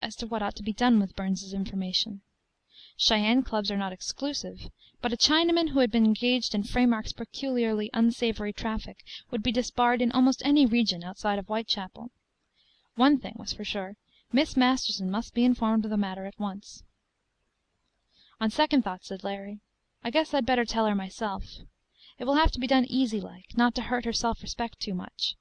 as to what ought to be done with Burns's information. Cheyenne clubs are not exclusive, but a Chinaman who had been engaged in Fremark's peculiarly unsavory traffic would be disbarred in almost any region outside of Whitechapel. One thing was for sure: Miss Masterson must be informed of the matter at once. "On second thoughts," said Larry, "I guess I'd better tell her myself. It will have to be done easy like, not to hurt her self-respect too much.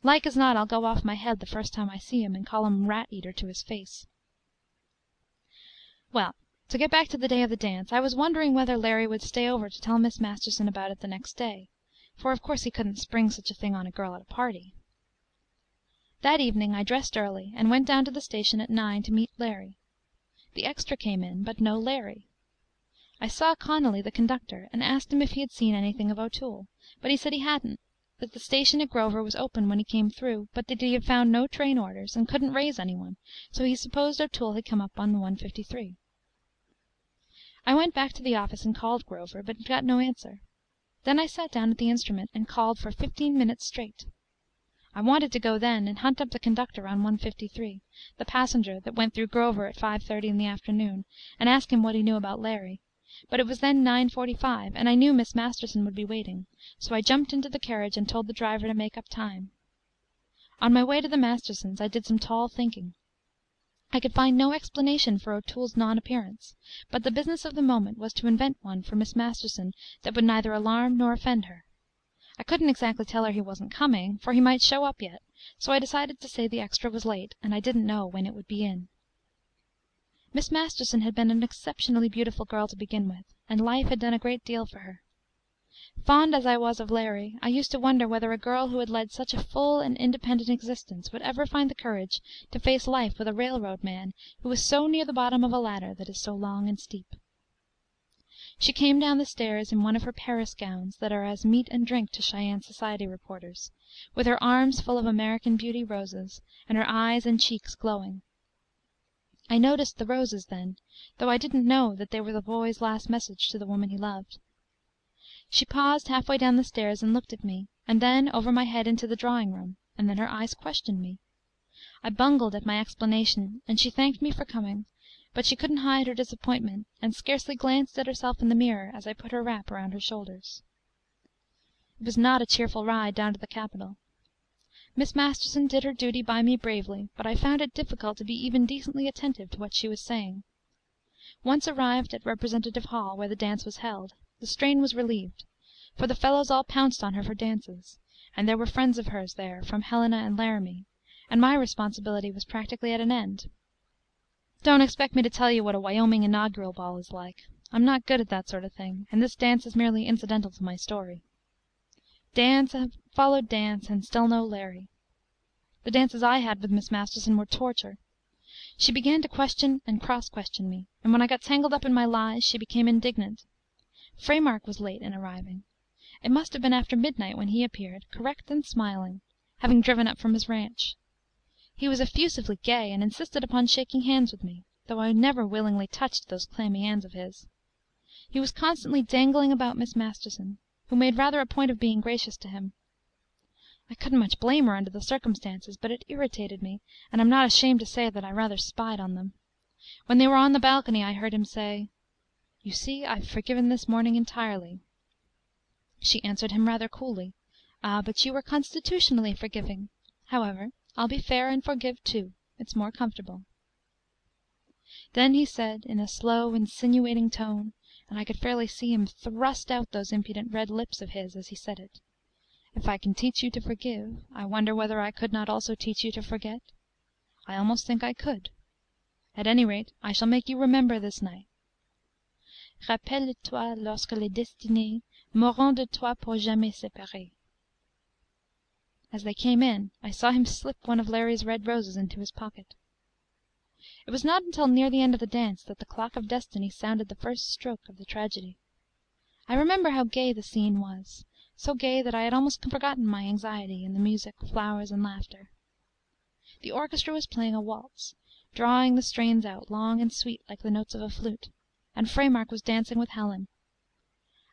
Like as not I'll go off my head the first time I see him, and call him rat-eater to his face." Well, to get back to the day of the dance, I was wondering whether Larry would stay over to tell Miss Masterson about it the next day, for of course he couldn't spring such a thing on a girl at a party. That evening I dressed early, and went down to the station at 9 to meet Larry. The extra came in, but no Larry. I saw Connolly, the conductor, and asked him if he had seen anything of O'Toole, but he said he hadn't, that the station at Grover was open when he came through, but that he had found no train orders, and couldn't raise anyone, so he supposed O'Toole had come up on the 153. I went back to the office and called Grover, but got no answer. Then I sat down at the instrument and called for 15 minutes straight. I wanted to go then and hunt up the conductor on 153, the passenger that went through Grover at 5:30 in the afternoon, and ask him what he knew about Larry, but it was then 9:45, and I knew Miss Masterson would be waiting, so I jumped into the carriage and told the driver to make up time. On my way to the Mastersons I did some tall thinking. I could find no explanation for O'Toole's non-appearance, but the business of the moment was to invent one for Miss Masterson that would neither alarm nor offend her. I couldn't exactly tell her he wasn't coming, for he might show up yet, so I decided to say the extra was late, and I didn't know when it would be in. Miss Masterson had been an exceptionally beautiful girl to begin with, and life had done a great deal for her. Fond as I was of Larry, I used to wonder whether a girl who had led such a full and independent existence would ever find the courage to face life with a railroad man who was so near the bottom of a ladder that is so long and steep. She came down the stairs in one of her Paris gowns that are as meat and drink to Cheyenne society reporters, with her arms full of American Beauty roses, and her eyes and cheeks glowing. I noticed the roses then, though I didn't know that they were the boy's last message to the woman he loved. She paused half way down the stairs and looked at me, and then over my head into the drawing-room, and then her eyes questioned me. I bungled at my explanation, and she thanked me for coming, but she couldn't hide her disappointment, and scarcely glanced at herself in the mirror as I put her wrap around her shoulders. It was not a cheerful ride down to the Capitol. Miss Masterson did her duty by me bravely, but I found it difficult to be even decently attentive to what she was saying. Once arrived at Representative Hall, where the dance was held, the strain was relieved, for the fellows all pounced on her for dances, and there were friends of hers there from Helena and Laramie, and my responsibility was practically at an end. Don't expect me to tell you what a Wyoming inaugural ball is like. I'm not good at that sort of thing, and this dance is merely incidental to my story. Dance followed dance, and still no Larry. The dances I had with Miss Masterson were torture. She began to question and cross-question me, and when I got tangled up in my lies she became indignant. Fremark was late in arriving. It must have been after midnight when he appeared, correct and smiling, having driven up from his ranch. He was effusively gay, and insisted upon shaking hands with me, though I never willingly touched those clammy hands of his. He was constantly dangling about Miss Masterson, who made rather a point of being gracious to him. I couldn't much blame her under the circumstances, but it irritated me, and I'm not ashamed to say that I rather spied on them. When they were on the balcony I heard him say, "You see, I've forgiven this morning entirely." She answered him rather coolly, "Ah, but you are constitutionally forgiving. However, I'll be fair and forgive, too. It's more comfortable." Then he said, in a slow, insinuating tone, and I could fairly see him thrust out those impudent red lips of his as he said it, "If I can teach you to forgive, I wonder whether I could not also teach you to forget? I almost think I could. At any rate, I shall make you remember this night. Rappelle-toi lorsque les destinées m'auront de toi pour jamais séparé." As they came in, I saw him slip one of Larry's red roses into his pocket. It was not until near the end of the dance that the clock of destiny sounded the first stroke of the tragedy. I remember how gay the scene was, so gay that I had almost forgotten my anxiety in the music, flowers, and laughter. The orchestra was playing a waltz, drawing the strains out long and sweet like the notes of a flute, and Fremark was dancing with Helen.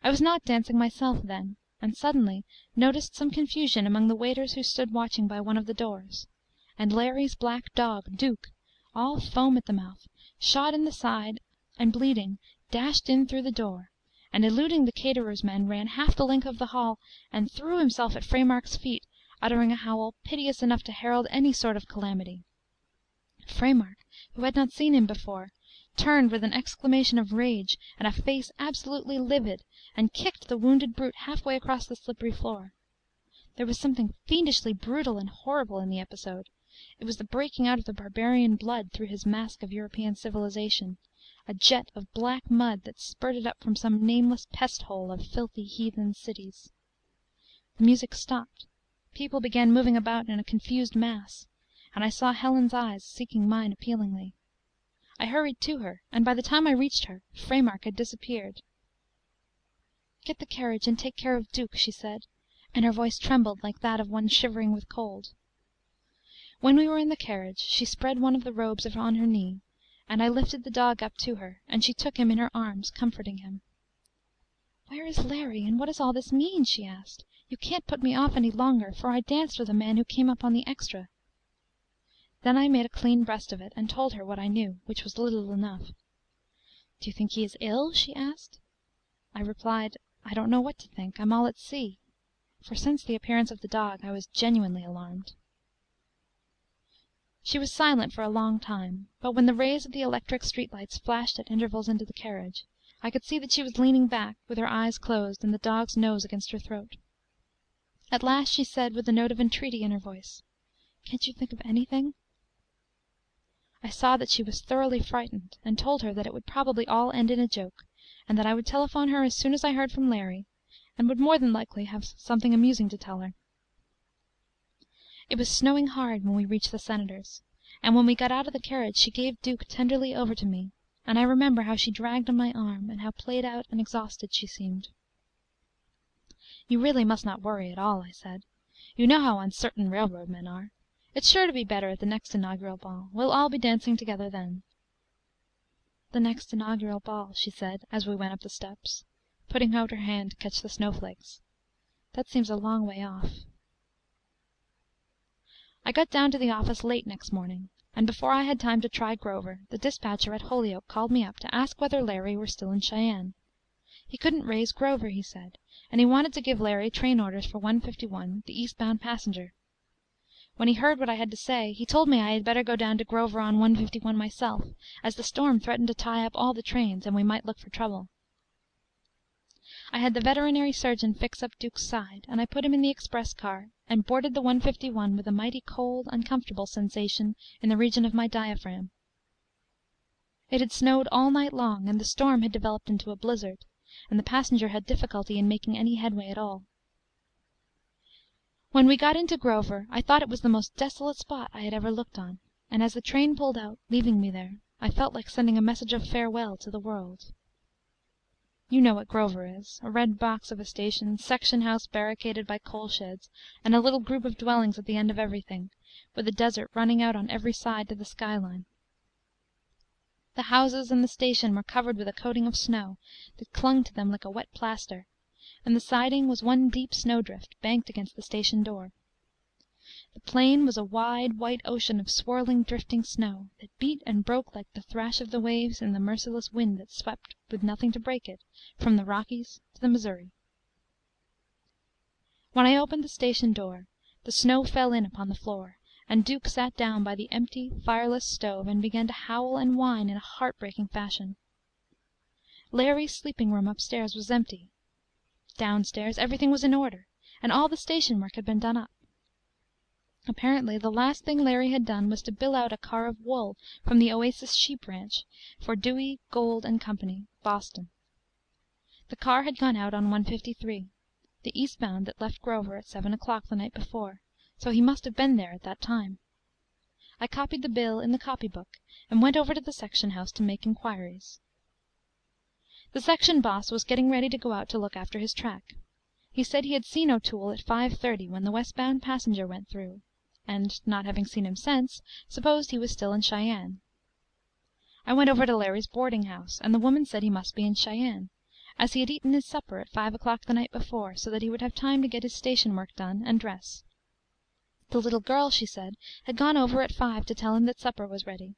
I was not dancing myself then, and suddenly noticed some confusion among the waiters who stood watching by one of the doors, and Larry's black dog, Duke, all foam at the mouth, shot in the side, and bleeding, dashed in through the door, and eluding the caterer's men, ran half the length of the hall, and threw himself at Fremark's feet, uttering a howl piteous enough to herald any sort of calamity. Fremark, who had not seen him before, turned with an exclamation of rage, and a face absolutely livid, and kicked the wounded brute half way across the slippery floor. There was something fiendishly brutal and horrible in the episode. It was the breaking out of the barbarian blood through his mask of European civilization, a jet of black mud that spurted up from some nameless pest-hole of filthy heathen cities. The music stopped. People began moving about in a confused mass, and I saw Helen's eyes seeking mine appealingly. I hurried to her, and by the time I reached her, Fremark had disappeared. "Get the carriage and take care of Duke," she said, and her voice trembled like that of one shivering with cold. When we were in the carriage, she spread one of the robes on her knee, and I lifted the dog up to her, and she took him in her arms, comforting him. "Where is Larry, and what does all this mean?" she asked. "You can't put me off any longer, for I danced with a man who came up on the extra." Then I made a clean breast of it, and told her what I knew, which was little enough. "Do you think he is ill?" she asked. I replied, "I don't know what to think. I'm all at sea." For since the appearance of the dog I was genuinely alarmed. She was silent for a long time, but when the rays of the electric street lights flashed at intervals into the carriage, I could see that she was leaning back, with her eyes closed and the dog's nose against her throat. At last she said, with a note of entreaty in her voice, "Can't you think of anything?" I saw that she was thoroughly frightened, and told her that it would probably all end in a joke, and that I would telephone her as soon as I heard from Larry, and would more than likely have something amusing to tell her. It was snowing hard when we reached the Senator's, and when we got out of the carriage she gave Duke tenderly over to me, and I remember how she dragged on my arm, and how played out and exhausted she seemed. "You really must not worry at all," I said. "You know how uncertain railroad men are. It's sure to be better at the next inaugural ball. We'll all be dancing together then." "The next inaugural ball," she said, as we went up the steps, putting out her hand to catch the snowflakes. "That seems a long way off." I got down to the office late next morning, and before I had time to try Grover, the dispatcher at Holyoke called me up to ask whether Larry were still in Cheyenne. He couldn't raise Grover, he said, and he wanted to give Larry train orders for 151, the eastbound passenger. When he heard what I had to say, he told me I had better go down to Grover on 151 myself, as the storm threatened to tie up all the trains, and we might look for trouble. I had the veterinary surgeon fix up Duke's side, and I put him in the express car, and boarded the 151 with a mighty cold, uncomfortable sensation in the region of my diaphragm. It had snowed all night long, and the storm had developed into a blizzard, and the passenger had difficulty in making any headway at all. When we got into Grover, I thought it was the most desolate spot I had ever looked on, and as the train pulled out, leaving me there, I felt like sending a message of farewell to the world. You know what Grover is, a red box of a station, section house barricaded by coal sheds, and a little group of dwellings at the end of everything, with a desert running out on every side to the skyline. The houses and the station were covered with a coating of snow that clung to them like a wet plaster, and the siding was one deep snowdrift banked against the station door. The plain was a wide, white ocean of swirling, drifting snow, that beat and broke like the thrash of the waves in the merciless wind that swept, with nothing to break it, from the Rockies to the Missouri. When I opened the station door, the snow fell in upon the floor, and Duke sat down by the empty, fireless stove and began to howl and whine in a heart-breaking fashion. Larry's sleeping room upstairs was empty. Downstairs everything was in order, and all the station work had been done up. Apparently the last thing Larry had done was to bill out a car of wool from the Oasis Sheep Ranch for Dewey, Gold and Company, Boston. The car had gone out on 153, the eastbound that left Grover at 7 o'clock the night before, so he must have been there at that time. I copied the bill in the copybook and went over to the section house to make inquiries. The section boss was getting ready to go out to look after his track. He said he had seen O'Toole at 5:30 when the westbound passenger went through, and, not having seen him since, supposed he was still in Cheyenne. I went over to Larry's boarding house, and the woman said he must be in Cheyenne, as he had eaten his supper at 5 o'clock the night before, so that he would have time to get his station work done and dress. The little girl, she said, had gone over at 5 to tell him that supper was ready,